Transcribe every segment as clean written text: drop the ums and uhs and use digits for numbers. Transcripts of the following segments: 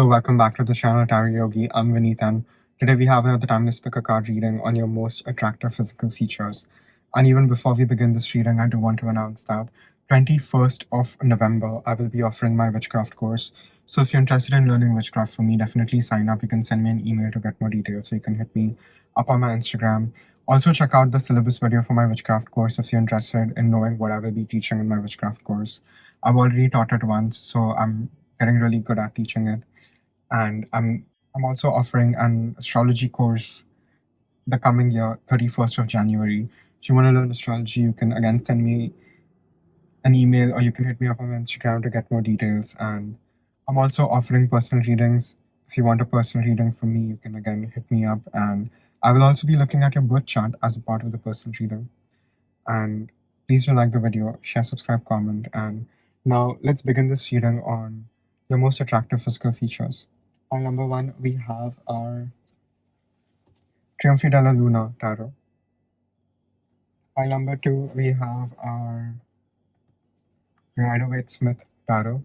welcome back to the channel Tarot Yogi. I'm Vinit, and today we have another timeless pick a card reading on your most attractive physical features. And even before we begin this reading, I do want to announce that 21st of November, I will be offering my witchcraft course. So if you're interested in learning witchcraft from me, definitely sign up. You can send me an email to get more details, so you can hit me up on my Instagram. Also check out the syllabus video for my witchcraft course if you're interested in knowing what I will be teaching in my witchcraft course. I've already taught it once, so I'm getting really good at teaching it. And I'm also offering an astrology course the coming year, 31st of January. If you want to learn astrology, you can again send me an email or you can hit me up on Instagram to get more details. And I'm also offering personal readings. If you want a personal reading from me, you can again hit me up, and I will also be looking at your birth chart as a part of the personal reading. And please do like the video, share, subscribe, comment. And now let's begin this reading on your most attractive physical features. Pile number 1, we have our Trionfi della Luna tarot. Pile number 2, we have our Rider-Waite-Smith tarot.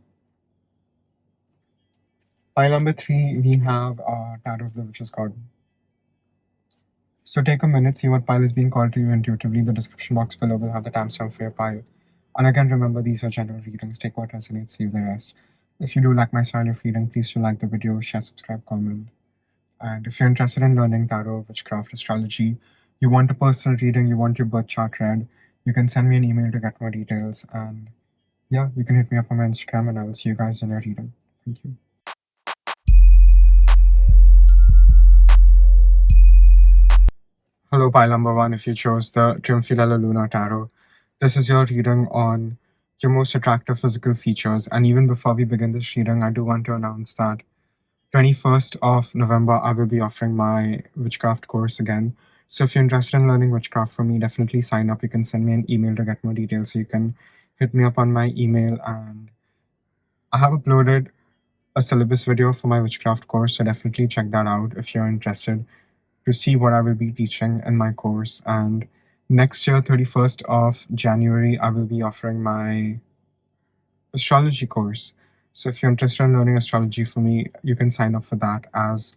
Pile number 3, we have our Tarot of the Witch's Garden. So take a minute, see what pile is being called to you intuitively. The description box below will have the timestamp for your pile. And again, remember, these are general readings. Take what resonates, leave the rest. If you do like my style of reading, please do like the video, share, subscribe, comment. And if you're interested in learning tarot, witchcraft, astrology, you want a personal reading, you want your birth chart read, you can send me an email to get more details. And yeah, you can hit me up on my Instagram, and I will see you guys in your reading. Thank you. Hello, pile number 1. If you chose the Trionfi della Luna tarot, this is your reading on your most attractive physical features. And even before we begin this reading, I do want to announce that 21st of November, I will be offering my witchcraft course again. So if you're interested in learning witchcraft from me, definitely sign up. You can send me an email to get more details. So you can hit me up on my email. And I have uploaded a syllabus video for my witchcraft course, so definitely check that out if you're interested to see what I will be teaching in my course. And next year, 31st of January, I will be offering my astrology course. So if you're interested in learning astrology from me, you can sign up for that as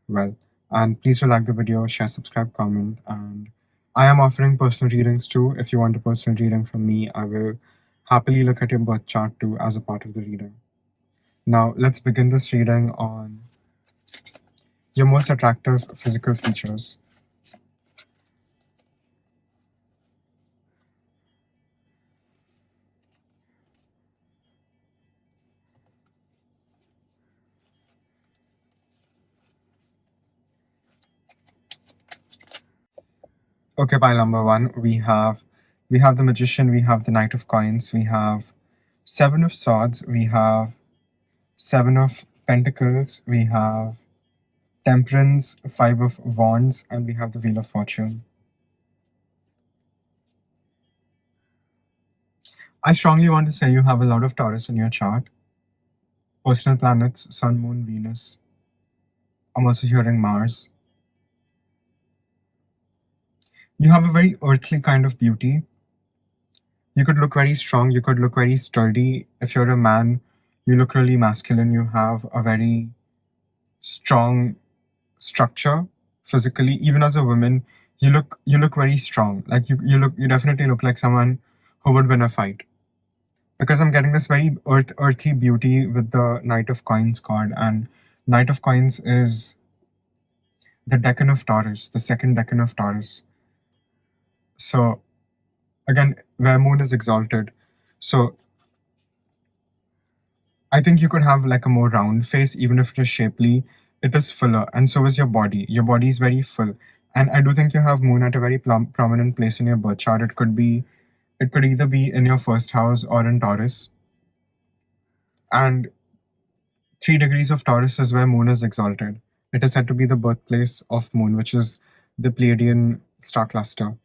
well. And please do like the video, share, subscribe, comment. And I am offering personal readings too. If you want a personal reading from me, I will happily look at your birth chart too as a part of the reading. Now let's begin this reading on your most attractive physical features. Okay, pile number 1, we have the Magician, we have the Knight of Coins, we have 7 of Swords, we have 7 of Pentacles, we have Temperance, 5 of Wands, and we have the Wheel of Fortune. I strongly want to say you have a lot of Taurus in your chart. Personal planets, Sun, Moon, Venus. I'm also hearing Mars. You have a very earthly kind of beauty. You could look very strong, you could look very sturdy. If you're a man, you look really masculine. You have a very strong structure physically. Even as a woman, you look very strong. Like you definitely look like someone who would win a fight. Because I'm getting this very earthy beauty with the Knight of Coins card, and Knight of Coins is the decan of Taurus, the second decan of Taurus. So again, where Moon is exalted. So I think you could have like a more round face, even if it is shapely. It is fuller, and so is your body. Your body is very full. And I do think you have Moon at a very prominent place in your birth chart. It could either be in your first house or in Taurus. And 3 degrees of Taurus is where Moon is exalted. It is said to be the birthplace of Moon, which is the Pleiadian star cluster.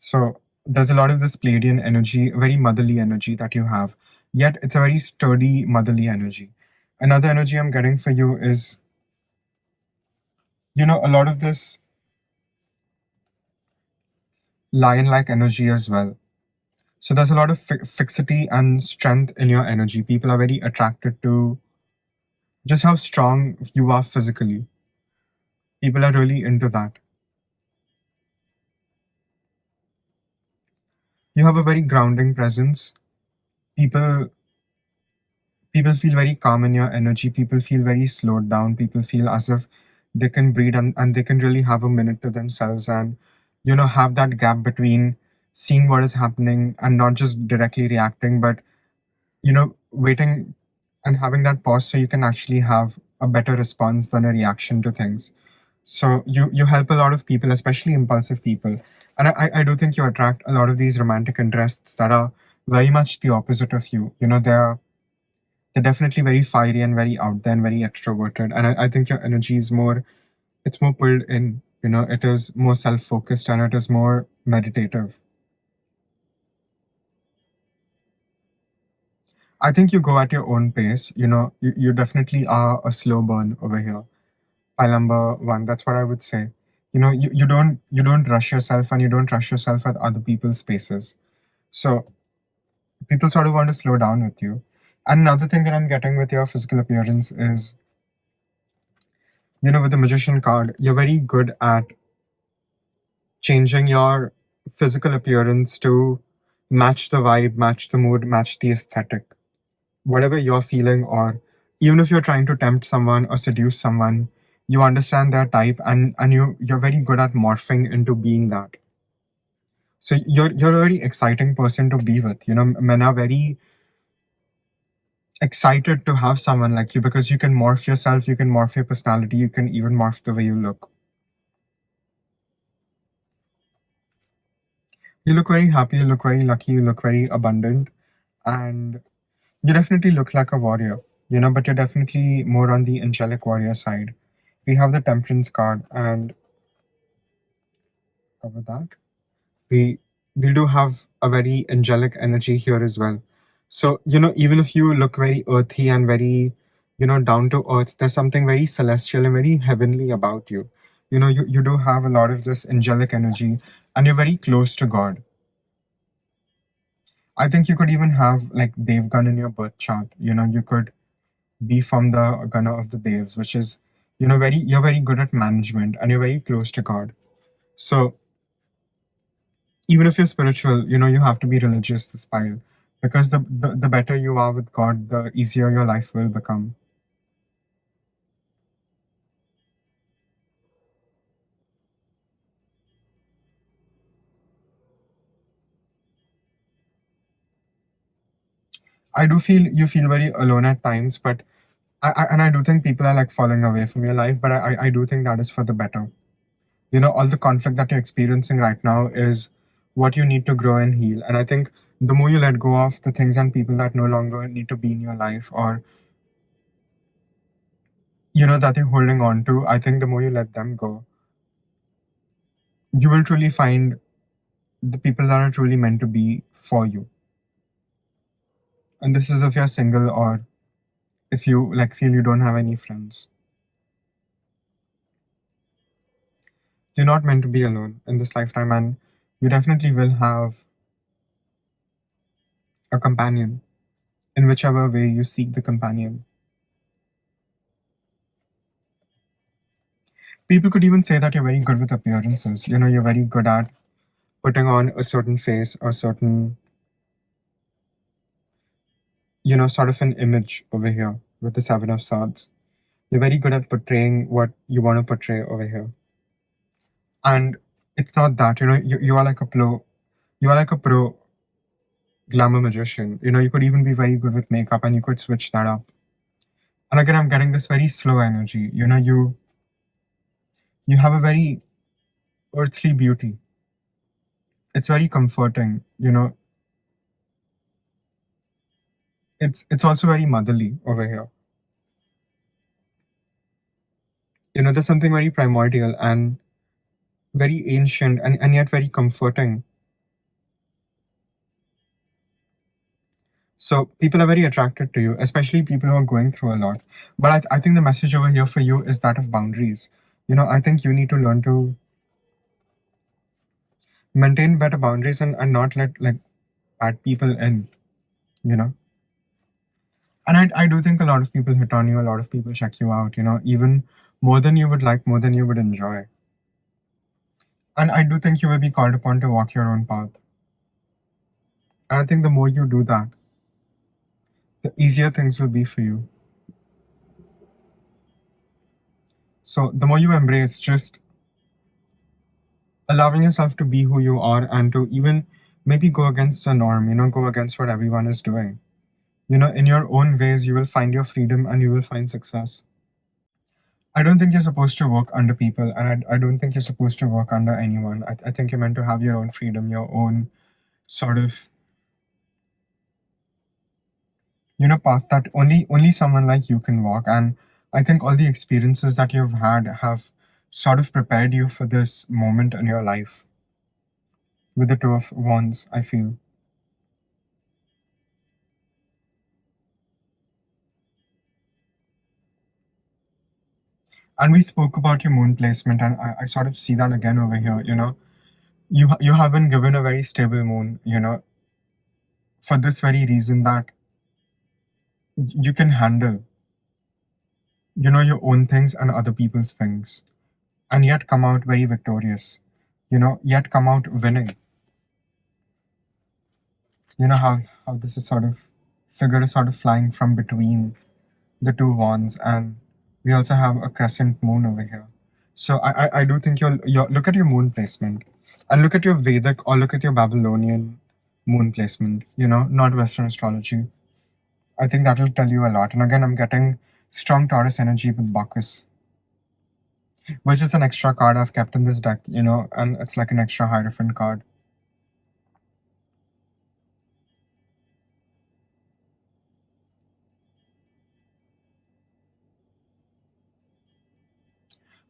So there's a lot of this Pleiadian energy, very motherly energy that you have. Yet it's a very sturdy motherly energy. Another energy I'm getting for you is, a lot of this lion-like energy as well. So there's a lot of fixity and strength in your energy. People are very attracted to just how strong you are physically. People are really into that. You have a very grounding presence. People people feel very calm in your energy. People feel very slowed down. People feel as if they can breathe, and they can really have a minute to themselves, and have that gap between seeing what is happening and not just directly reacting, but waiting and having that pause so you can actually have a better response than a reaction to things. So you help a lot of people, especially impulsive people. And I do think you attract a lot of these romantic interests that are very much the opposite of you. They're definitely very fiery and very out there and very extroverted. And I think your energy is more, it's more pulled in. It is more self-focused and it is more meditative. I think you go at your own pace. You definitely are a slow burn over here. Pile number one. That's what I would say. You don't rush yourself, and you don't rush yourself at other people's spaces. So people sort of want to slow down with you. And another thing that I'm getting with your physical appearance is, with the magician card, you're very good at changing your physical appearance to match the vibe, match the mood, match the aesthetic. Whatever you're feeling, or even if you're trying to tempt someone or seduce someone, you understand their type, and you're very good at morphing into being that. So you're a very exciting person to be with. Men are very excited to have someone like you because you can morph yourself, you can morph your personality, you can even morph the way you look. You look very happy, you look very lucky, you look very abundant, and you definitely look like a warrior, but you're definitely more on the angelic warrior side. We have the temperance card, and cover that. We we do have a very angelic energy here as well. So, even if you look very earthy and very, down to earth, there's something very celestial and very heavenly about you. You do have a lot of this angelic energy, and you're very close to God. I think you could even have like Devgan in your birth chart. You could be from the Gana of the Devs, which is, you're very good at management and you're very close to God. So even if you're spiritual, you have to be religious to spile, because the better you are with God, the easier your life will become. I do feel you feel very alone at times, but and I do think people are like falling away from your life, but I do think that is for the better. All the conflict that you're experiencing right now is what you need to grow and heal. And I think the more you let go of the things and people that no longer need to be in your life, or that you're holding on to, I think the more you let them go, you will truly find the people that are truly meant to be for you. And this is if you're single, or if you like feel you don't have any friends. You're not meant to be alone in this lifetime, and you definitely will have a companion in whichever way you seek the companion. People could even say that you're very good with appearances. You're very good at putting on a certain face or certain, sort of an image over here with the Seven of Swords. You're very good at portraying what you want to portray over here. And it's not that, you are like a pro, you are like a pro glamour magician. You could even be very good with makeup and you could switch that up. And again, I'm getting this very slow energy. You have a very earthly beauty. It's very comforting. It's also very motherly over here. There's something very primordial and very ancient, and yet very comforting. So people are very attracted to you, especially people who are going through a lot. But I think the message over here for you is that of boundaries. I think you need to learn to maintain better boundaries, and not let like bad people in, you know. And I do think a lot of people hit on you, a lot of people check you out, even more than you would like, more than you would enjoy. And I do think you will be called upon to walk your own path. And I think the more you do that, the easier things will be for you. So the more you embrace just allowing yourself to be who you are and to even maybe go against the norm, go against what everyone is doing. In your own ways, you will find your freedom and you will find success. I don't think you're supposed to work under people, and I don't think you're supposed to work under anyone. I think you're meant to have your own freedom, your own sort of, path that only someone like you can walk. And I think all the experiences that you've had have sort of prepared you for this moment in your life with the Two of Wands, I feel. And we spoke about your moon placement, and I sort of see that again over here. You have been given a very stable moon, for this very reason that you can handle, your own things and other people's things, and yet come out very victorious, yet come out winning. How this is sort of figure is sort of flying from between the two wands, and we also have a crescent moon over here. So I do think you'll look at your moon placement and look at your Vedic or look at your Babylonian moon placement, not Western astrology. I think that'll tell you a lot. And again, I'm getting strong Taurus energy with Bacchus, which is an extra card I've kept in this deck, and it's like an extra Hierophant card.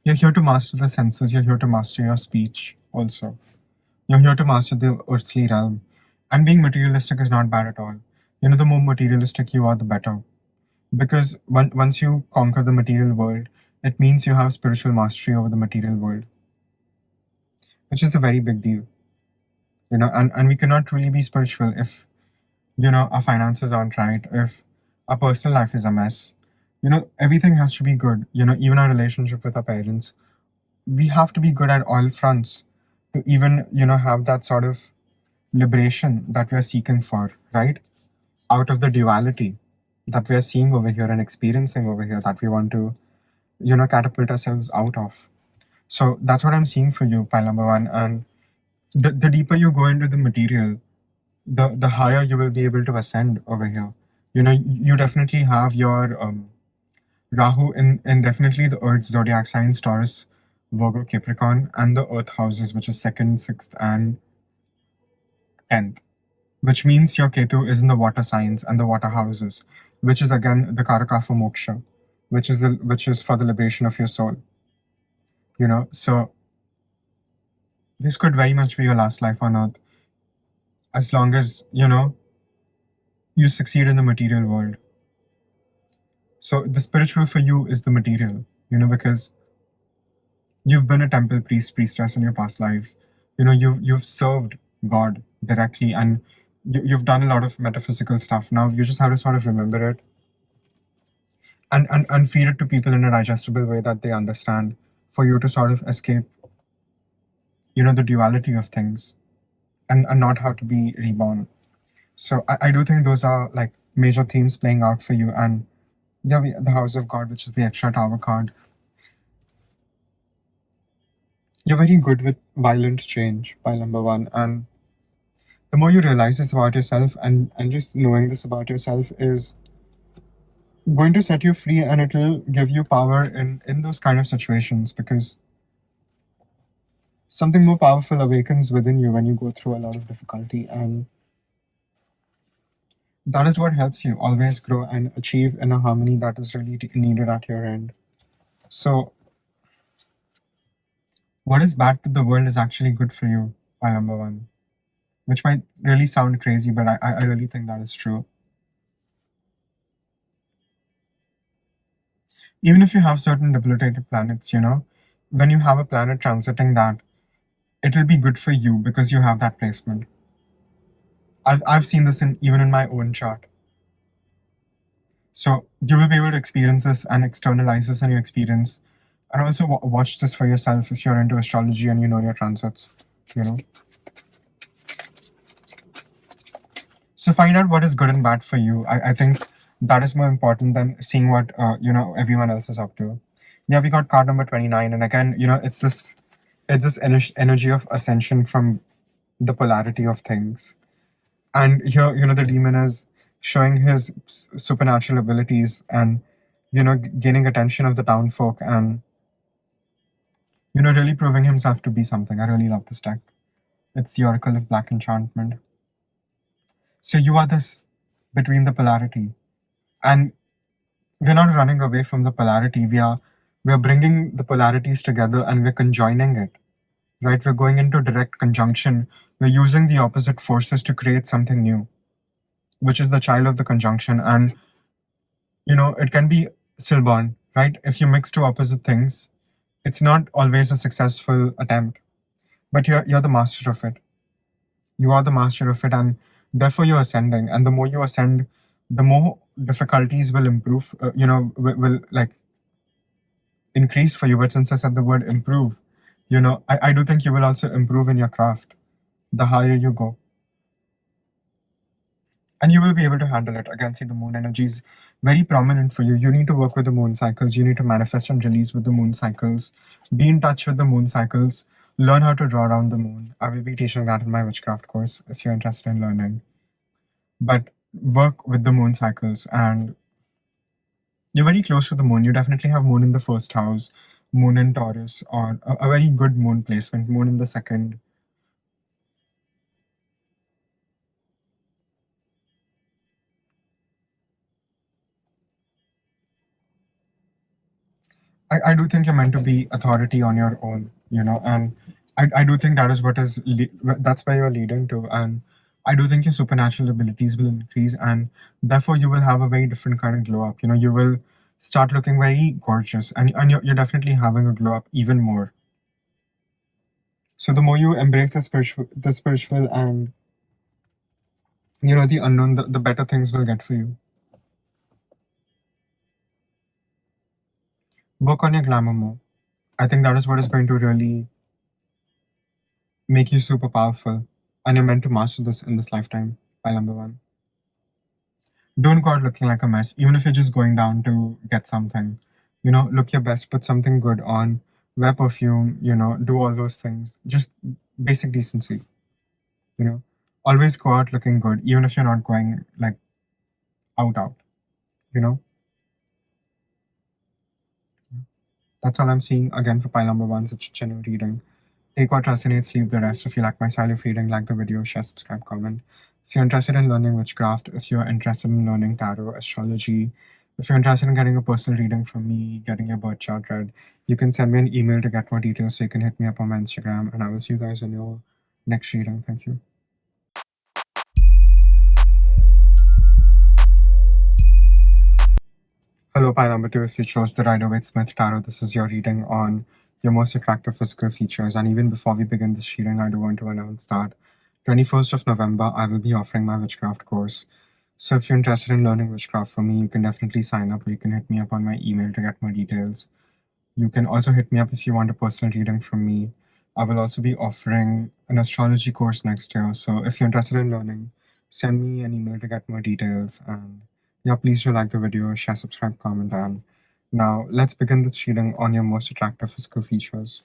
You're here to master the senses, you're here to master your speech also. You're here to master the earthly realm. And being materialistic is not bad at all. The more materialistic you are, the better. Because once you conquer the material world, it means you have spiritual mastery over the material world, which is a very big deal. And we cannot really be spiritual if, our finances aren't right, if our personal life is a mess. Everything has to be good, even our relationship with our parents. We have to be good at all fronts to even, have that sort of liberation that we are seeking for, right? Out of the duality that we are seeing over here and experiencing over here that we want to, catapult ourselves out of. So that's what I'm seeing for you, pile number one. And the deeper you go into the material, the higher you will be able to ascend over here. You definitely have your Rahu in definitely the Earth zodiac signs, Taurus, Virgo, Capricorn, and the Earth houses, which is 2nd, 6th, and 10th, which means your Ketu is in the water signs and the water houses, which is again the Karaka for moksha, which is for the liberation of your soul. So this could very much be your last life on Earth, as long as you succeed in the material world. So the spiritual for you is the material, because you've been a temple priest, priestess in your past lives. You've served God directly, and you've done a lot of metaphysical stuff. Now you just have to sort of remember it and feed it to people in a digestible way that they understand, for you to sort of escape, the duality of things, and not have to be reborn. So I do think those are like major themes playing out for you. And yeah, the House of God, which is the extra tower card. You're very good with violent change, pile number one. And the more you realize this about yourself, and just knowing this about yourself is going to set you free, and it'll give you power in those kind of situations, because something more powerful awakens within you when you go through a lot of difficulty, and that is what helps you always grow and achieve in a harmony that is really needed at your end. So what is bad to the world is actually good for you, pile number one, which might really sound crazy, but I really think that is true. Even if you have certain debilitated planets, when you have a planet transiting that, it will be good for you because you have that placement. I've seen this even in my own chart. So you will be able to experience this and externalize this in your experience, and also watch this for yourself if you're into astrology and you know your transits. You know, so find out what is good and bad for you. I think that is more important than seeing what everyone else is up to. Yeah, we got card number 29, and again, it's this energy of ascension from the polarity of things. And here, the demon is showing his supernatural abilities and gaining attention of the town folk, and really proving himself to be something. I really love this deck. It's the Oracle of Black Enchantment. So you are this between the polarity, and we're not running away from the polarity. We are bringing the polarities together and we're conjoining it. Right? We're going into direct conjunction. We're using the opposite forces to create something new, which is the child of the conjunction. And it can be stillborn, right? If you mix two opposite things, it's not always a successful attempt. But you're the master of it. You are the master of it, and therefore you're ascending. And the more you ascend, the more difficulties will improve. Will like increase for you. But since I said the word improve, I do think you will also improve in your craft the higher you go. And you will be able to handle it. Again, see, the moon energy is very prominent for you. You need to work with the moon cycles. You need to manifest and release with the moon cycles. Be in touch with the moon cycles. Learn how to draw around the moon. I will be teaching that in my witchcraft course if you're interested in learning. But work with the moon cycles, and you're very close to the moon. You definitely have moon in the first house, moon in Taurus, or a very good moon placement, moon in the second. I do think you're meant to be authority on your own, and I do think that is that's where you're leading to, and I do think your supernatural abilities will increase, and therefore you will have a very different kind of glow up. You will start looking very gorgeous, and you're definitely having a glow up even more. So the more you embrace the spiritual and the unknown, the better things will get for you. Work on your glamour more. I think that is what is going to really make you super powerful, and you're meant to master this in this lifetime. Pile number one. Don't go out looking like a mess, even if you're just going down to get something. Look your best, put something good on, wear perfume, do all those things. Just basic decency, you know. Always go out looking good, even if you're not going like out, you know. That's all I'm seeing again for pile number one. Such a genuine reading. Take what resonates, leave the rest. If you like my style of reading, like the video, share, subscribe, comment. If you're interested in learning witchcraft, if you're interested in learning tarot, astrology, if you're interested in getting a personal reading from me, getting your birth chart read, you can send me an email to get more details. So you can hit me up on my Instagram, and I will see you guys in your next reading. Thank you. Hello, pile number two. If you chose the Rider-Waite-Smith Tarot, this is your reading on your most attractive physical features. And even before we begin this reading, I do want to announce that 21st of November, I will be offering my witchcraft course. So if you're interested in learning witchcraft from me, you can definitely sign up, or you can hit me up on my email to get more details. You can also hit me up if you want a personal reading from me. I will also be offering an astrology course next year. So if you're interested in learning, send me an email to get more details. And yeah, please do like the video, share, subscribe, comment, and now let's begin this reading on your most attractive physical features.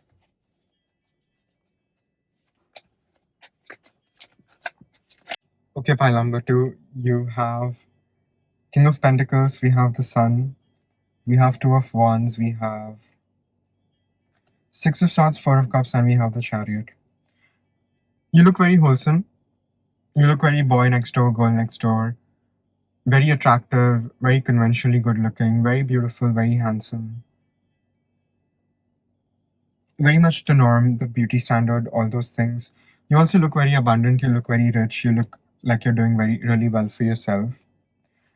Okay, pile number two, you have King of Pentacles, we have the Sun, we have Two of Wands, we have Six of Swords, Four of Cups, and we have the Chariot. You look very wholesome. You look very boy next door, girl next door. Very attractive, very conventionally good looking, very beautiful, very handsome. Very much the norm, the beauty standard, all those things. You also look very abundant, you look very rich, you look like you're doing really well for yourself.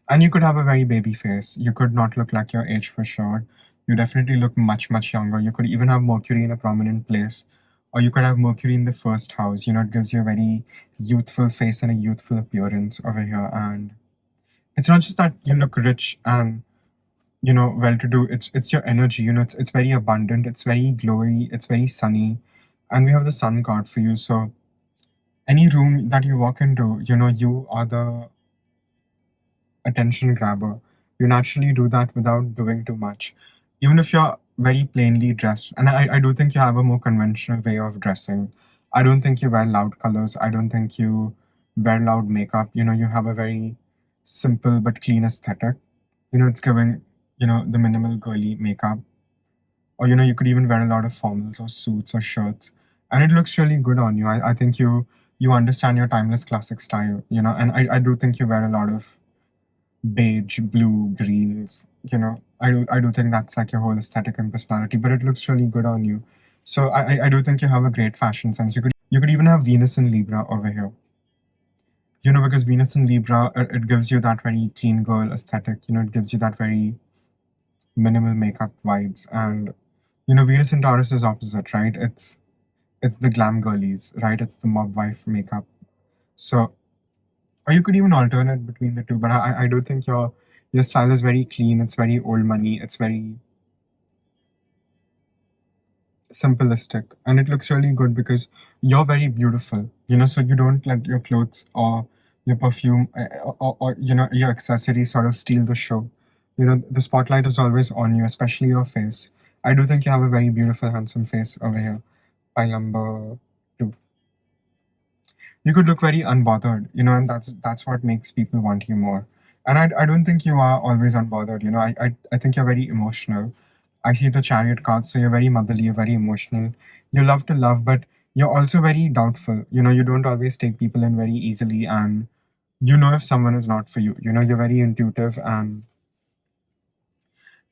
And you could have a very baby face. You could not look like your age for sure. You definitely look much, much younger. You could even have Mercury in a prominent place. Or you could have Mercury in the first house. It gives you a very youthful face and a youthful appearance over here. And It's not just that you look rich and well to do. It's your energy. It's very abundant, it's very glowy, it's very sunny, and we have the sun card for you. So any room that you walk into, you are the attention grabber. You naturally do that without doing too much. Even if you're very plainly dressed, and I do think you have a more conventional way of dressing. I don't think you wear loud colors. I don't think you wear loud makeup. You have a very simple but clean aesthetic. It's giving, the minimal girly makeup. Or, you could even wear a lot of formals or suits or shirts. And it looks really good on you. I think you understand your timeless classic style, and I do think you wear a lot of beige, blue, greens. I do think that's like your whole aesthetic and personality, but it looks really good on you. So I do think you have a great fashion sense. You could even have Venus in Libra over here. Because Venus in Libra, it gives you that very clean girl aesthetic. It gives you that very minimal makeup vibes. And Venus in Taurus is opposite, right? It's the glam girlies, right? It's the mob wife makeup. So, or you could even alternate between the two, but I do think your style is very clean. It's very old money. It's very simplistic, and it looks really good because you're very beautiful. So you don't let your clothes or your perfume or your accessories sort of steal the show. The spotlight is always on you, especially your face. I do think you have a very beautiful, handsome face over here. Pile number two. You could look very unbothered, and that's what makes people want you more. And I don't think you are always unbothered. I think you're very emotional. I see the chariot card, so you're very motherly, you're very emotional. You love to love, but you're also very doubtful. You don't always take people in very easily, and if someone is not for you. You're very intuitive, and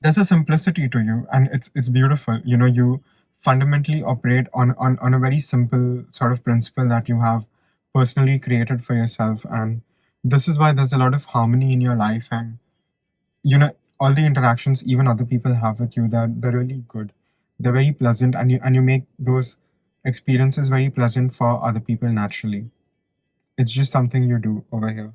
there's a simplicity to you, and it's beautiful. You fundamentally operate on a very simple sort of principle that you have personally created for yourself, and this is why there's a lot of harmony in your life. And all the interactions even other people have with you, they're really good. They're very pleasant, and you make those experiences very pleasant for other people naturally. It's just something you do over here.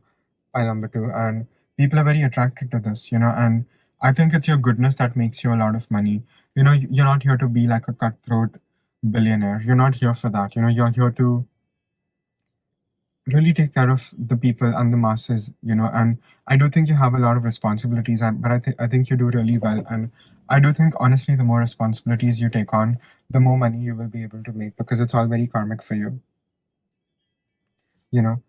Pile number two, and people are very attracted to this, and I think it's your goodness that makes you a lot of money. You're not here to be like a cutthroat billionaire. You're not here for that. You're here to really take care of the people and the masses, and I do think you have a lot of responsibilities, but I think you do really well. And I do think, honestly, the more responsibilities you take on, the more money you will be able to make, because it's all very karmic for you. you know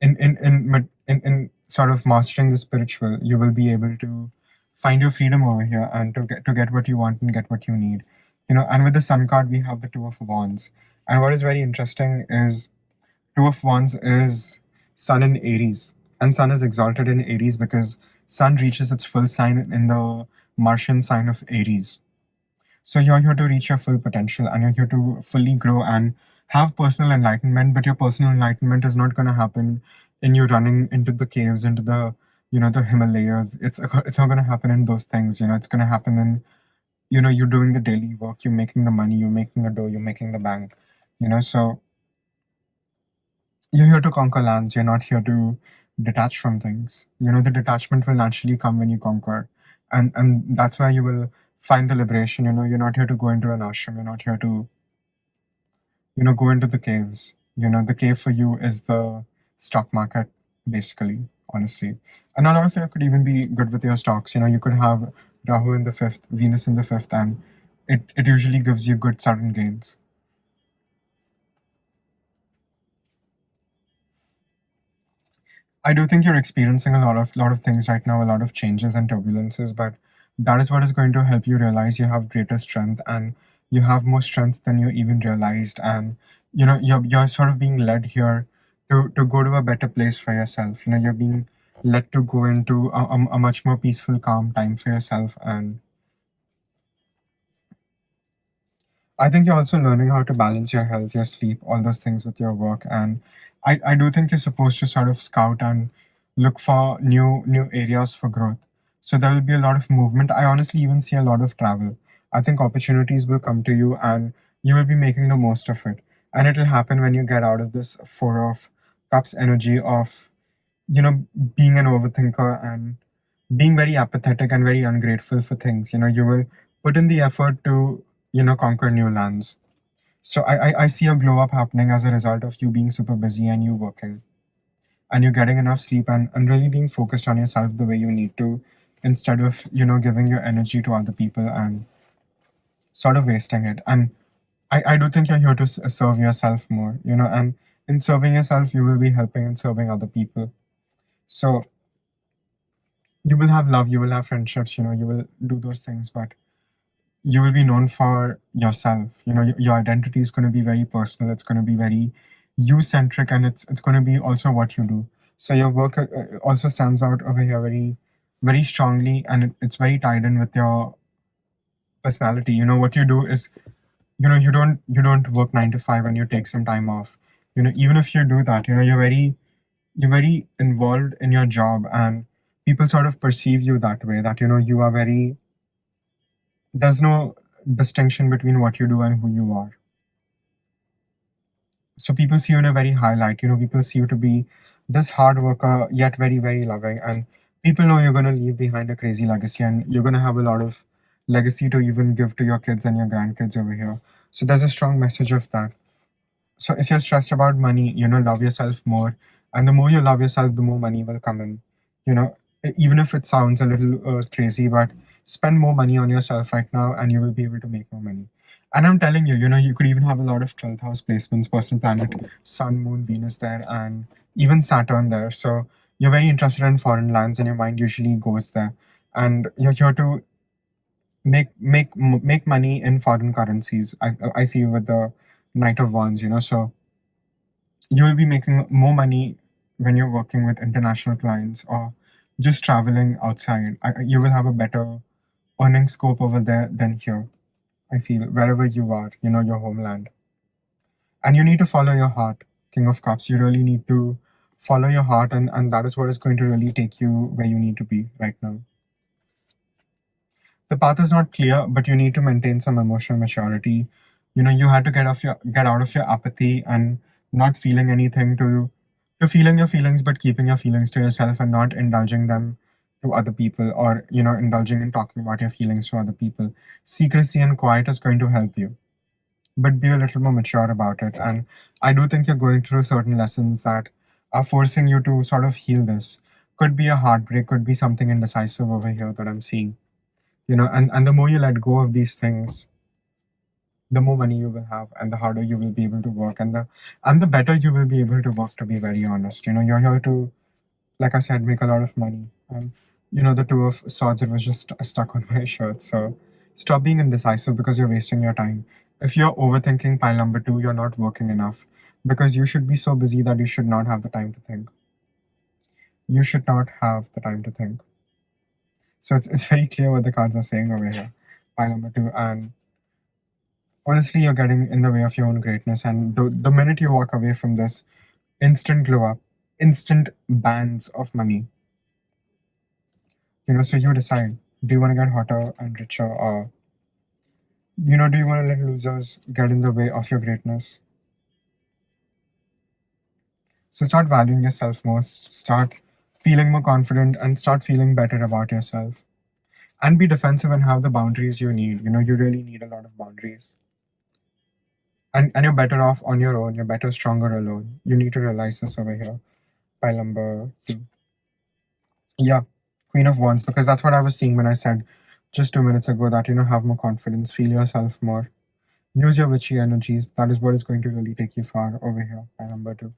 in sort of mastering the spiritual, you will be able to find your freedom over here, and to get what you want and get what you need. And with the sun card, we have the two of wands. And what is very interesting is two of wands is sun in Aries, and sun is exalted in Aries because sun reaches its full sign in the Martian sign of Aries. So you're here to reach your full potential, and you're here to fully grow and have personal enlightenment. But your personal enlightenment is not going to happen in you running into the caves, into the Himalayas. It's not going to happen in those things. It's going to happen in you doing the daily work, you making the money, you making the dough, you making the bank. So you're here to conquer lands. You're not here to detach from things. The detachment will naturally come when you conquer, and that's why you will find the liberation. You're not here to go into an ashram. You're not here to go into the caves. The cave for you is the stock market, basically. Honestly, and a lot of you could even be good with your stocks. You could have Rahu in the fifth, Venus in the fifth, and it usually gives you good sudden gains. I do think you're experiencing a lot of things right now, a lot of changes and turbulences, but that is what is going to help you realize you have greater strength, and you have more strength than you even realized. And you're sort of being led here to go to a better place for yourself. You're being led to go into a much more peaceful, calm time for yourself. And I think you're also learning how to balance your health, your sleep, all those things with your work. And I do think you're supposed to sort of scout and look for new areas for growth. So there will be a lot of movement. I honestly even see a lot of travel. I think opportunities will come to you, and you will be making the most of it. And it'll happen when you get out of this Four of Cups energy of you know, being an overthinker and being very apathetic and very ungrateful for things. You will put in the effort to, conquer new lands. So I see a glow up happening as a result of you being super busy and you working and you're getting enough sleep and really being focused on yourself the way you need to, instead of, giving your energy to other people and sort of wasting it. And I do think you're here to serve yourself more, and in serving yourself, you will be helping and serving other people. So you will have love, you will have friendships, you will do those things, but you will be known for yourself. Your identity is going to be very personal. It's going to be very you centric, and it's going to be also what you do. So your work also stands out over here very, very strongly, and it's very tied in with your personality. What you do is, you don't work 9 to 5 and you take some time off. Even if you do that, you're very involved in your job, and people sort of perceive you that way, that you are very, there's no distinction between what you do and who you are. So people see you in a very high light. People see you to be this hard worker yet very, very loving, and people know you're going to leave behind a crazy legacy, and you're going to have a lot of legacy to even give to your kids and your grandkids over here. So there's a strong message of that. So if you're stressed about money, love yourself more. And the more you love yourself, the more money will come in. You know, Even if it sounds a little crazy, but spend more money on yourself right now and you will be able to make more money. And I'm telling you, you could even have a lot of 12th house placements, personal planet, Sun, Moon, Venus there, and even Saturn there. So you're very interested in foreign lands and your mind usually goes there. And you're here to make money in foreign currencies. I feel with the Knight of Wands, so you will be making more money when you're working with international clients or just traveling outside. You will have a better earning scope over there than here. I feel wherever you are, your homeland, and you need to follow your heart. King of Cups, you really need to follow your heart, and that is what is going to really take you where you need to be right now. The path is not clear, but you need to maintain some emotional maturity. You had to get out of your apathy and not feeling anything, to feeling your feelings, but keeping your feelings to yourself and not indulging them to other people, or indulging in talking about your feelings to other people. Secrecy and quiet is going to help you, but be a little more mature about it. And I do think you're going through certain lessons that are forcing you to sort of heal this. Could be a heartbreak, could be something indecisive over here that I'm seeing. And the more you let go of these things, the more money you will have and the harder you will be able to work, and the better you will be able to work, to be very honest. You're here to, like I said, make a lot of money. And the Two of Swords, it was just stuck on my shirt. So stop being indecisive because you're wasting your time. If you're overthinking pile number 2, you're not working enough, because you should be so busy that you should not have the time to think. You should not have the time to think. So it's very clear what the cards are saying over here. Pile number 2. And honestly, you're getting in the way of your own greatness. And the minute you walk away from this, instant glow up, instant bands of money. So you decide, do you want to get hotter and richer, or, do you want to let losers get in the way of your greatness? So start valuing yourself more, start feeling more confident, and start feeling better about yourself. And be defensive and have the boundaries you need. You really need a lot of boundaries. And you're better off on your own. You're better, stronger alone. You need to realize this over here. Pile number 2. Yeah, Queen of Wands, because that's what I was seeing when I said just 2 minutes ago that, have more confidence, feel yourself more. Use your witchy energies. That is what is going to really take you far over here. Pile number 2.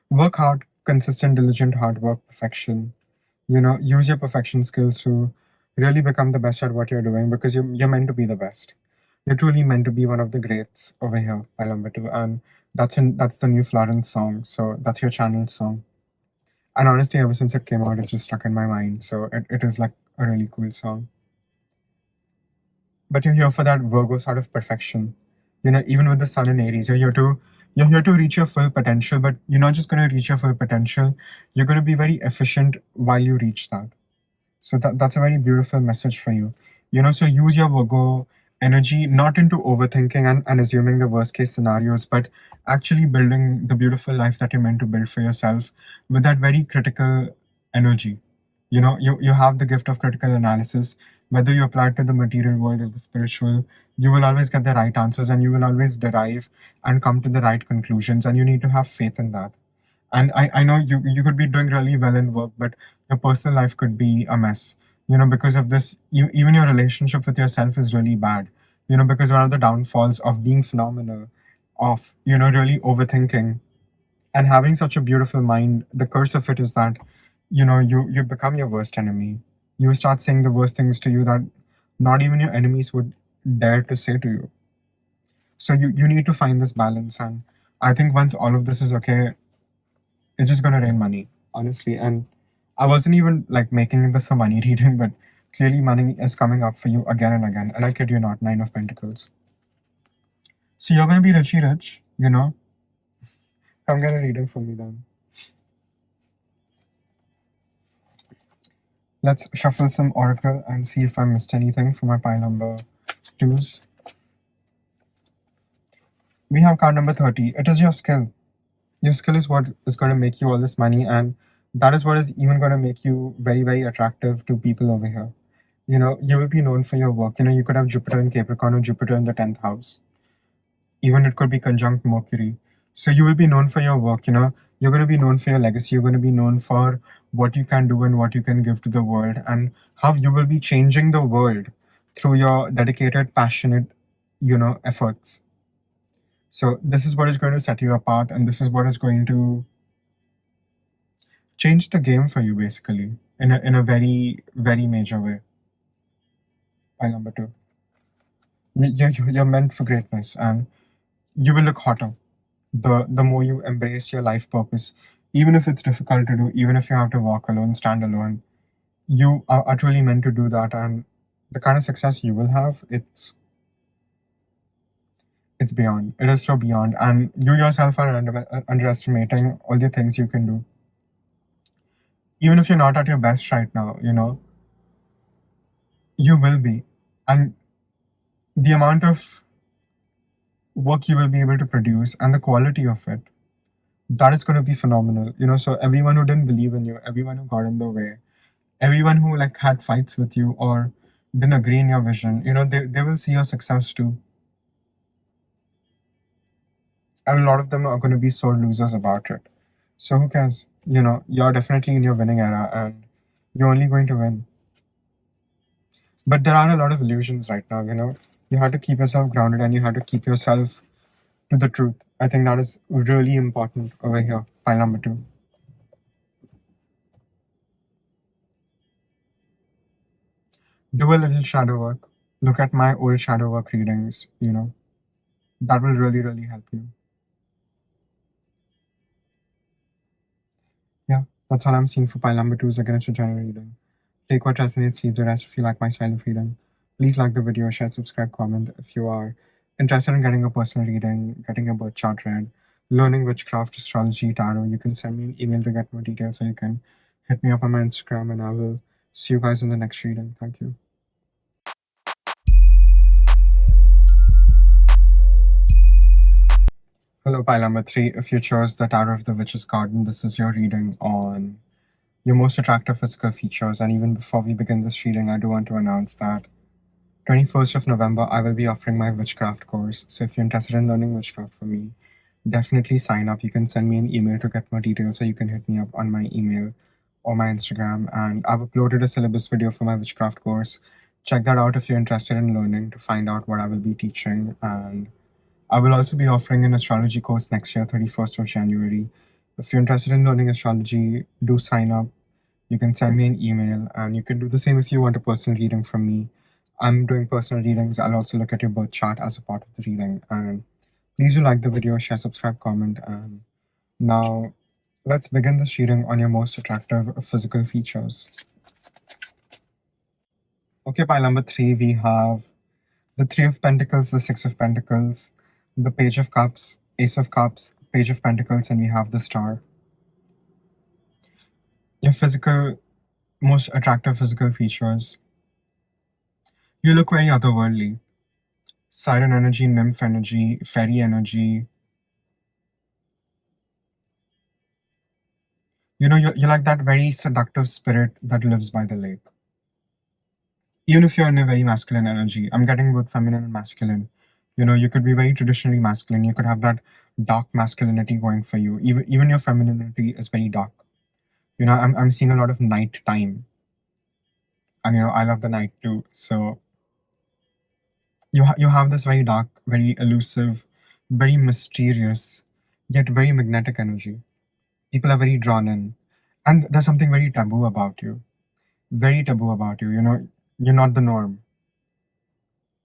Work hard, consistent, diligent, hard work, perfection. Use your perfection skills to really become the best at what you're doing, because you're meant to be the best. You're truly meant to be one of the greats over here, pile number 2. And that's the new Florence song. So that's your channel song. And honestly, ever since it came out, it's just stuck in my mind. So it is like a really cool song. But you're here for that Virgo sort of perfection. Even with the Sun in Aries, you're here to reach your full potential, but you're not just going to reach your full potential. You're going to be very efficient while you reach that. So that's a very beautiful message for you. So use your Virgo energy not into overthinking and assuming the worst case scenarios, but actually building the beautiful life that you're meant to build for yourself with that very critical energy. You have the gift of critical analysis. Whether you apply it to the material world or the spiritual, you will always get the right answers, and you will always derive and come to the right conclusions, and you need to have faith in that. And I know you could be doing really well in work, but your personal life could be a mess. Because of this, even your relationship with yourself is really bad. Because one of the downfalls of being phenomenal, of really overthinking and having such a beautiful mind, the curse of it is that you become your worst enemy. You start saying the worst things to you that not even your enemies would dare to say to you. So you need to find this balance, and I think once all of this is okay, it's just gonna rain money, honestly. And I wasn't even like making this a money reading, but clearly money is coming up for you again and again. And I kid you not, Nine of Pentacles. So you're gonna be richy rich. Come get a reading from me then. Let's shuffle some oracle and see if I missed anything for my pile number twos. We have card number 30. It is your skill. Your skill is what is going to make you all this money, and that is what is even going to make you very, very attractive to people over here. You will be known for your work. You could have Jupiter in Capricorn or Jupiter in the 10th house. Even it could be conjunct Mercury. So you will be known for your work. You're going to be known for your legacy. You're going to be known for what you can do and what you can give to the world, and how you will be changing the world through your dedicated, passionate, efforts. So this is what is going to set you apart, and this is what is going to change the game for you, basically, in a very, very major way. Pile number two. You're meant for greatness, and you will look hotter the more you embrace your life purpose. Even if it's difficult to do, even if you have to walk alone, stand alone, you are utterly meant to do that. And the kind of success you will have, it's beyond. It is so beyond, and you yourself are underestimating all the things you can do. Even if you're not at your best right now, you will be. And the amount of work you will be able to produce and the quality of it, that is going to be phenomenal. So everyone who didn't believe in you, everyone who got in the way, everyone who like had fights with you or didn't agree in your vision, they will see your success too. And a lot of them are going to be sore losers about it. So who cares? You're definitely in your winning era, and you're only going to win. But there are a lot of illusions right now. You have to keep yourself grounded, and you have to keep yourself to the truth. I think that is really important over here. Pile number two. Do a little shadow work. Look at my old shadow work readings. That will really, really help you. Yeah, that's all I'm seeing for pile number two is against your general reading. Take what resonates, leave the rest if you like my style of reading. Please like the video, share, subscribe, comment if you are interested in getting a personal reading, getting a birth chart read, learning witchcraft, astrology, tarot. You can send me an email to get more details, or you can hit me up on my Instagram, and I will see you guys in the next reading. Thank you. Hello, pile number three. If you chose the Tarot of the Witch's Garden, this is your reading on your most attractive physical features. And even before we begin this reading, I do want to announce that 21st of November, I will be offering my witchcraft course. So if you're interested in learning witchcraft from me, definitely sign up. You can send me an email to get more details, or you can hit me up on my email or my Instagram. And I've uploaded a syllabus video for my witchcraft course. Check that out if you're interested in learning to find out what I will be teaching. And I will also be offering an astrology course next year, 31st of January. If you're interested in learning astrology, do sign up. You can send me an email, and you can do the same if you want a personal reading from me. I'm doing personal readings. I'll also look at your birth chart as a part of the reading. And please do like the video, share, subscribe, comment. And now let's begin this reading on your most attractive physical features. Okay, pile number three, we have the Three of Pentacles, the Six of Pentacles, the Page of Cups, Ace of Cups, Page of Pentacles, and we have the Star. Your most attractive physical features. You look very otherworldly. siren energy, nymph energy, fairy energy. You're like that very seductive spirit that lives by the lake. Even if you're in a very masculine energy, I'm getting both feminine and masculine. You could be very traditionally masculine. You could have that dark masculinity going for you. Even your femininity is very dark. I'm seeing a lot of night time, and I love the night too. So you have this very dark, very elusive, very mysterious, yet very magnetic energy. People are very drawn in, and there's something very taboo about you. Very taboo about you. You're not the norm.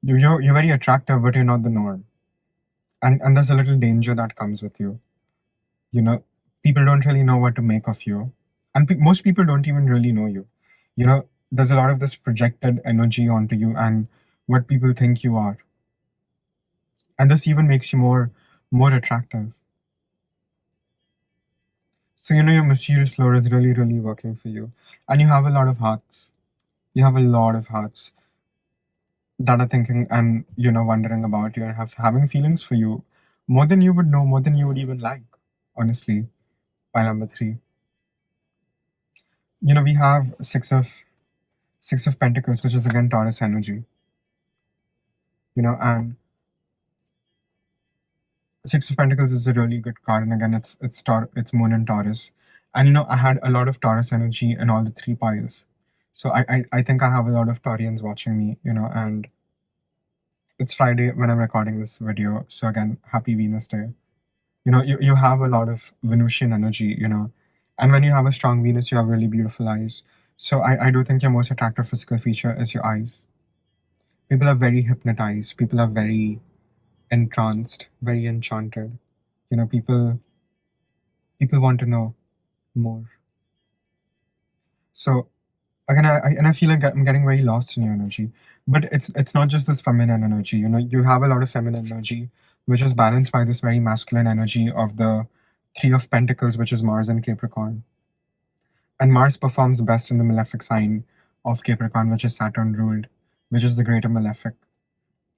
You're very attractive, but you're not the norm. And there's a little danger that comes with you. You know, People don't really know what to make of you, and most people don't even really know you. There's a lot of this projected energy onto you and what people think you are, and this even makes you more attractive. So your mysterious lore is really really working for you, and you have a lot of hearts. You have a lot of hearts that are thinking and wondering about you and having feelings for you more than you would know, more than you would even like. Honestly, by number three, we have six of Pentacles, which is again Taurus energy. And Six of Pentacles is a really good card, and again, it's Moon and Taurus, and I had a lot of Taurus energy in all the three piles, so I think I have a lot of Taurians watching me, and it's Friday when I'm recording this video, so again, happy Venus Day. You have a lot of Venusian energy, and when you have a strong Venus, you have really beautiful eyes. So I do think your most attractive physical feature is your eyes. People are very hypnotized. People are very entranced, very enchanted. People want to know more. So again, I feel like I'm getting very lost in your energy, but it's not just this feminine energy. You have a lot of feminine energy, which is balanced by this very masculine energy of the Three of Pentacles, which is Mars and Capricorn. And Mars performs best in the malefic sign of Capricorn, which is Saturn ruled, which is the greater malefic.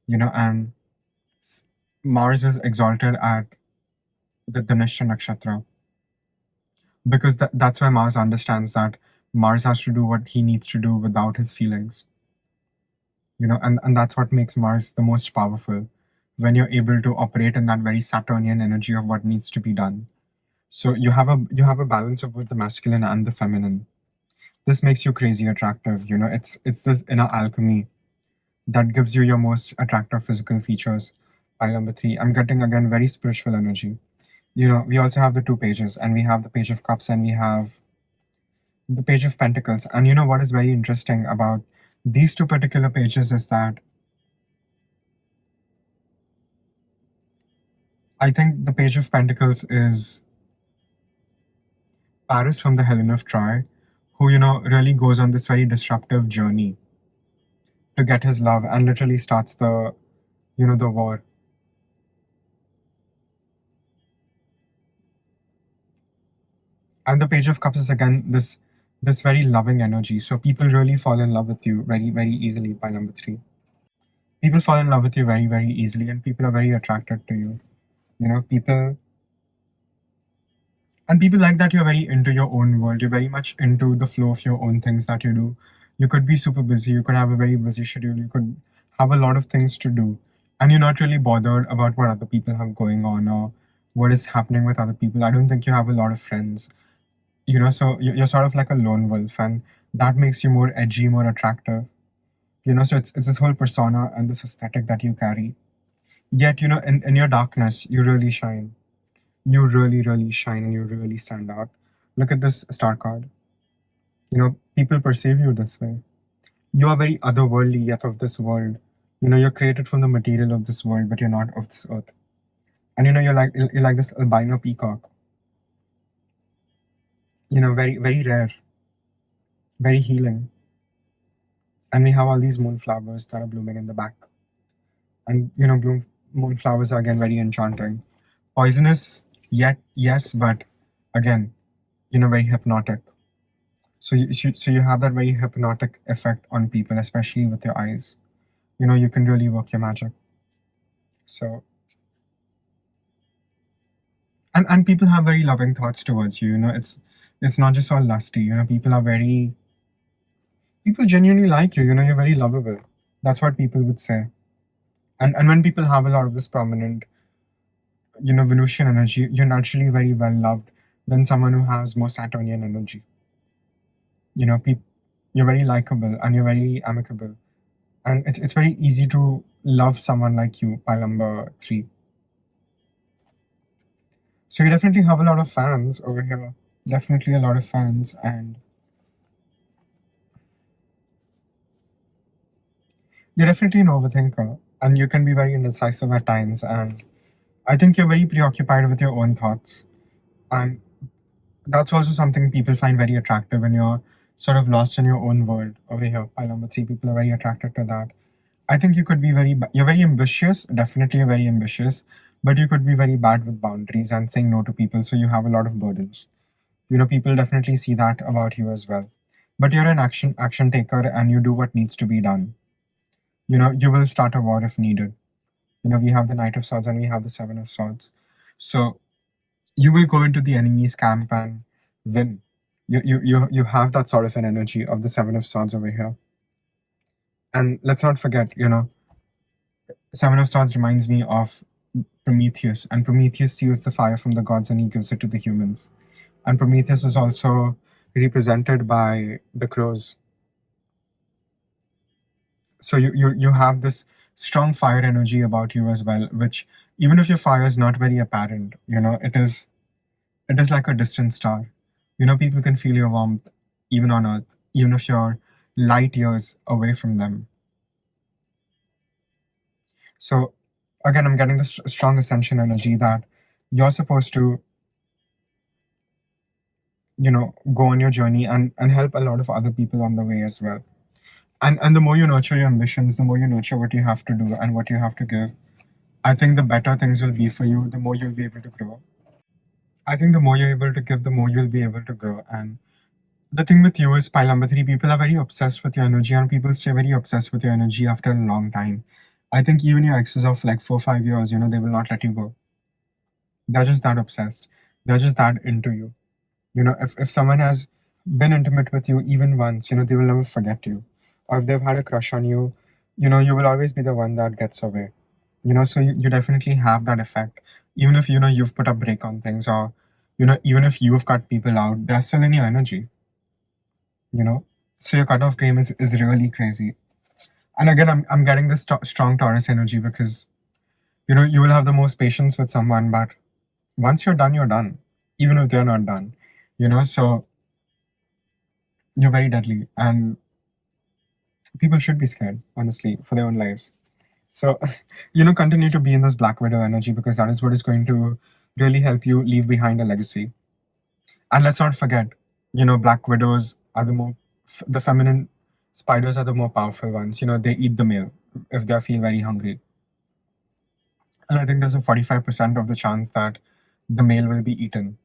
And Mars is exalted at the Dhanishya Nakshatra, because that's why Mars understands that Mars has to do what he needs to do without his feelings. And that's what makes Mars the most powerful, when you're able to operate in that very Saturnian energy of what needs to be done. So you have a balance of both the masculine and the feminine. This makes you crazy attractive. It's this inner alchemy that gives you your most attractive physical features. Pile number three, I'm getting again very spiritual energy. We also have the two pages, and we have the Page of Cups, and we have the Page of Pentacles. And what is very interesting about these two particular pages is that I think the Page of Pentacles is Paris from the Helen of Troy, who really goes on this very disruptive journey to get his love, and literally starts the war. And the Page of Cups is again this very loving energy. So people really fall in love with you very very easily. By number three, people fall in love with you very very easily, and people are very attracted to you. People, and people like that you're very into your own world. You're very much into the flow of your own things that you do. You could be super busy. You could have a very busy schedule. You could have a lot of things to do, and you're not really bothered about what other people have going on or what is happening with other people. I don't think you have a lot of friends. So you're sort of like a lone wolf, and that makes you more edgy, more attractive. So it's this whole persona and this aesthetic that you carry. Yet, in your darkness, you really shine. You really, really shine, and you really stand out. Look at this star card. People perceive you this way. You are very otherworldly, yet of this world. You're created from the material of this world, but you're not of this earth. And you're like this albino peacock. Very, very rare, very healing. And we have all these moonflowers that are blooming in the back. And moonflowers are again very enchanting. Poisonous, yet yes, but again, very hypnotic. So you have that very hypnotic effect on people, especially with your eyes. You can really work your magic. So, and people have very loving thoughts towards you. It's not just all lusty. People genuinely like you. You're very lovable. That's what people would say. And when people have a lot of this prominent, Venusian energy, you're naturally very well loved than someone who has more Saturnian energy. People, you're very likable and you're very amicable, and it's very easy to love someone like you, pile number 3. So you definitely have a lot of fans over here. Definitely a lot of fans, and you're definitely an overthinker, and you can be very indecisive at times. And I think you're very preoccupied with your own thoughts, and that's also something people find very attractive when you're sort of lost in your own world over here. Pile number 3, people are very attracted to that. I think you could be you're very ambitious. Definitely, you're very ambitious, but you could be very bad with boundaries and saying no to people. So you have a lot of burdens. People definitely see that about you as well. But you're an action taker, and you do what needs to be done. You will start a war if needed. We have the Knight of Swords and we have the Seven of Swords. So you will go into the enemy's camp and win. You have that sort of an energy of the Seven of Swords over here. And let's not forget, Seven of Swords reminds me of Prometheus, and Prometheus steals the fire from the gods and he gives it to the humans. And Prometheus is also represented by the crows. So you have this strong fire energy about you as well, which, even if your fire is not very apparent, it is like a distant star. People can feel your warmth even on Earth, even if you're light years away from them. So again, I'm getting this strong ascension energy that you're supposed to, go on your journey and help a lot of other people on the way as well. And the more you nurture your ambitions, the more you nurture what you have to do and what you have to give, I think the better things will be for you, the more you'll be able to grow. I think the more you're able to give, the more you'll be able to grow. And the thing with you is, pile number 3, people are very obsessed with your energy, and people stay very obsessed with your energy after a long time. I think even your exes of like 4 or 5 years, they will not let you go. They're just that obsessed. They're just that into you. If someone has been intimate with you even once, they will never forget you. Or if they've had a crush on you, you will always be the one that gets away. So you definitely have that effect. Even if, you've put a break on things, or, even if you've cut people out, they're still in your energy, So your cutoff game is really crazy. And again, I'm getting this strong Taurus energy because, you will have the most patience with someone, but once you're done, you're done. Even if they're not done, so you're very deadly, and people should be scared, honestly, for their own lives. So, continue to be in this Black Widow energy, because that is what is going to really help you leave behind a legacy. And let's not forget, Black Widows are the feminine spiders are the more powerful ones. They eat the male if they feel very hungry. And I think there's a 45% of the chance that the male will be eaten.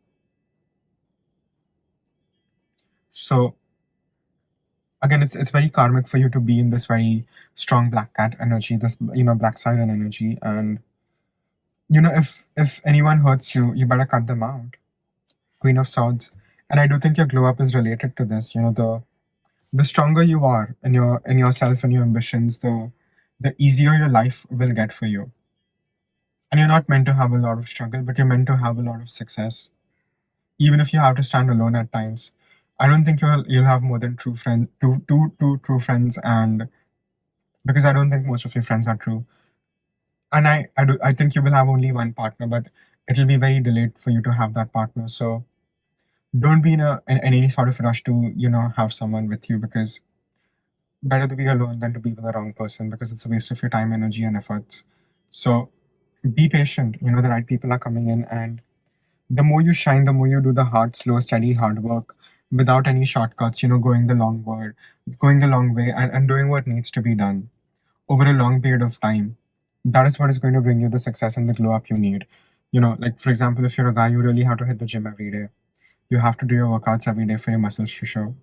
So, again, it's very karmic for you to be in this very strong black cat energy, this black siren energy, and if anyone hurts you, you better cut them out. Queen of Swords, and I do think your glow up is related to this. The stronger you are in yourself and your ambitions, the easier your life will get for you. And you're not meant to have a lot of struggle, but you're meant to have a lot of success, even if you have to stand alone at times. I don't think you'll have more than two true friends, and because I don't think most of your friends are true. And I think you will have only one partner, but it'll be very delayed for you to have that partner. So don't be in any sort of rush to have someone with you, because better to be alone than to be with the wrong person, because it's a waste of your time, energy, and efforts. So be patient. The right people are coming in, and the more you shine, the more you do the hard, slow, steady, hard work without any shortcuts, going the long word, going the long way, and doing what needs to be done over a long period of time. That is what is going to bring you the success and the glow up you need. Like, for example, if you're a guy, you really have to hit the gym every day. You have to do your workouts every day for your muscles to show.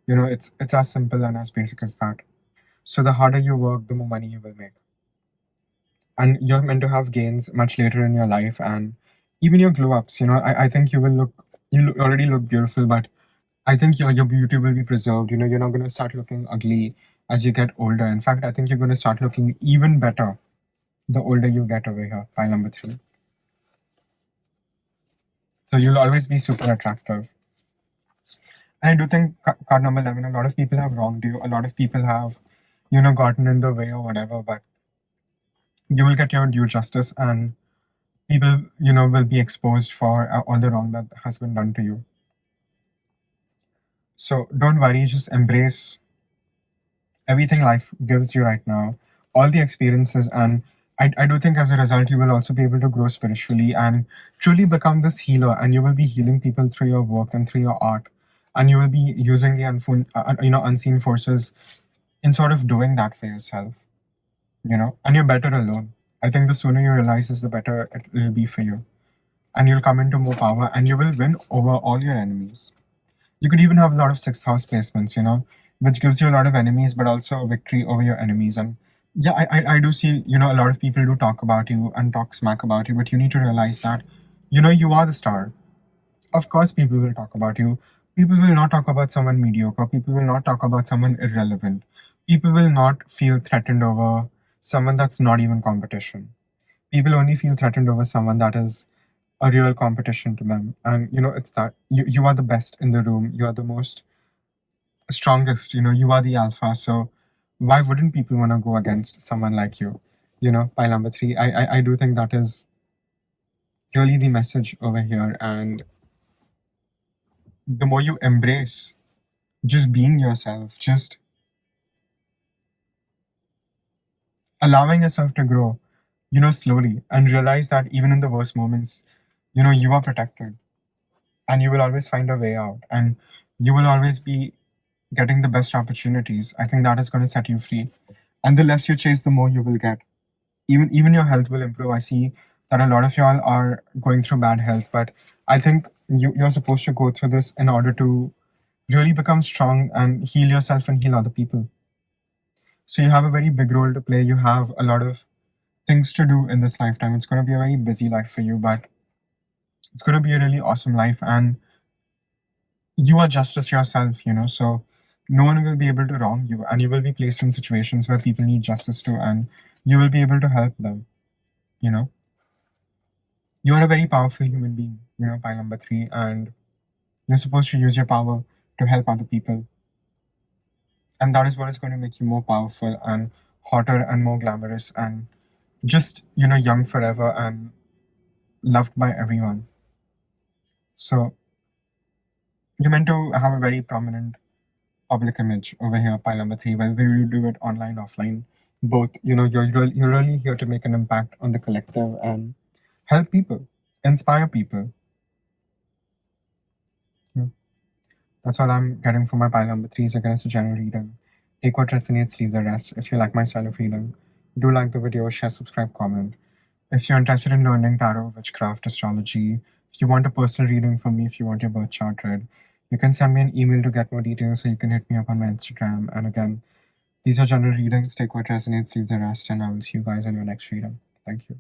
It's as simple and as basic as that. So the harder you work, the more money you will make. and you're meant to have gains much later in your life, and even your glow ups. I think already look beautiful, but I think your beauty will be preserved. You're not going to start looking ugly as you get older. In fact, I think you're going to start looking even better the older you get over here. Pile number 3. So you'll always be super attractive. And I do think card number 11, a lot of people have wronged you. A lot of people have, gotten in the way or whatever, but you will get your due justice, and people, will be exposed for all the wrong that has been done to you. So don't worry, just embrace everything life gives you right now, all the experiences, and I do think as a result you will also be able to grow spiritually and truly become this healer, and you will be healing people through your work and through your art, and you will be using the unseen forces in sort of doing that for yourself, and you're better alone. I think the sooner you realize this, the better it will be for you, and you'll come into more power, and you will win over all your enemies. You could even have a lot of sixth house placements, which gives you a lot of enemies, but also a victory over your enemies. And yeah, I do see, a lot of people do talk about you and talk smack about you, but you need to realize that, you are the star. Of course, people will talk about you. People will not talk about someone mediocre. People will not talk about someone irrelevant. People will not feel threatened over someone that's not even competition. People only feel threatened over someone that is a real competition to them. And it's that you are the best in the room, you are the most strongest, you are the alpha. So why wouldn't people want to go against someone like you? Pile number 3, I do think that is really the message over here. And the more you embrace just being yourself, just allowing yourself to grow, slowly, and realize that even in the worst moments, you are protected, and you will always find a way out, and you will always be getting the best opportunities. I think that is going to set you free. And the less you chase, the more you will get. Even your health will improve. I see that a lot of y'all are going through bad health, but I think you're supposed to go through this in order to really become strong and heal yourself and heal other people. So you have a very big role to play. You have a lot of things to do in this lifetime. It's going to be a very busy life for you, but it's going to be a really awesome life. And you are justice yourself, so no one will be able to wrong you, and you will be placed in situations where people need justice too, and you will be able to help them. You know, you are a very powerful human being, pile number 3, and you're supposed to use your power to help other people. And that is what is going to make you more powerful and hotter and more glamorous and just, young forever and loved by everyone. So you're meant to have a very prominent public image over here, pile number 3, whether you do it online, offline, both. You're really here to make an impact on the collective and help people, inspire people. Yeah. That's all I'm getting from my pile number 3 is against a general reading. Take what resonates, leave the rest. If you like my style of reading, do like the video, share, subscribe, comment. If you're interested in learning tarot, witchcraft, astrology, if you want a personal reading from me, if you want your birth chart read, you can send me an email to get more details, or you can hit me up on my Instagram. And again, these are general readings. Take what resonates, leave the rest, and I will see you guys in your next reading. Thank you.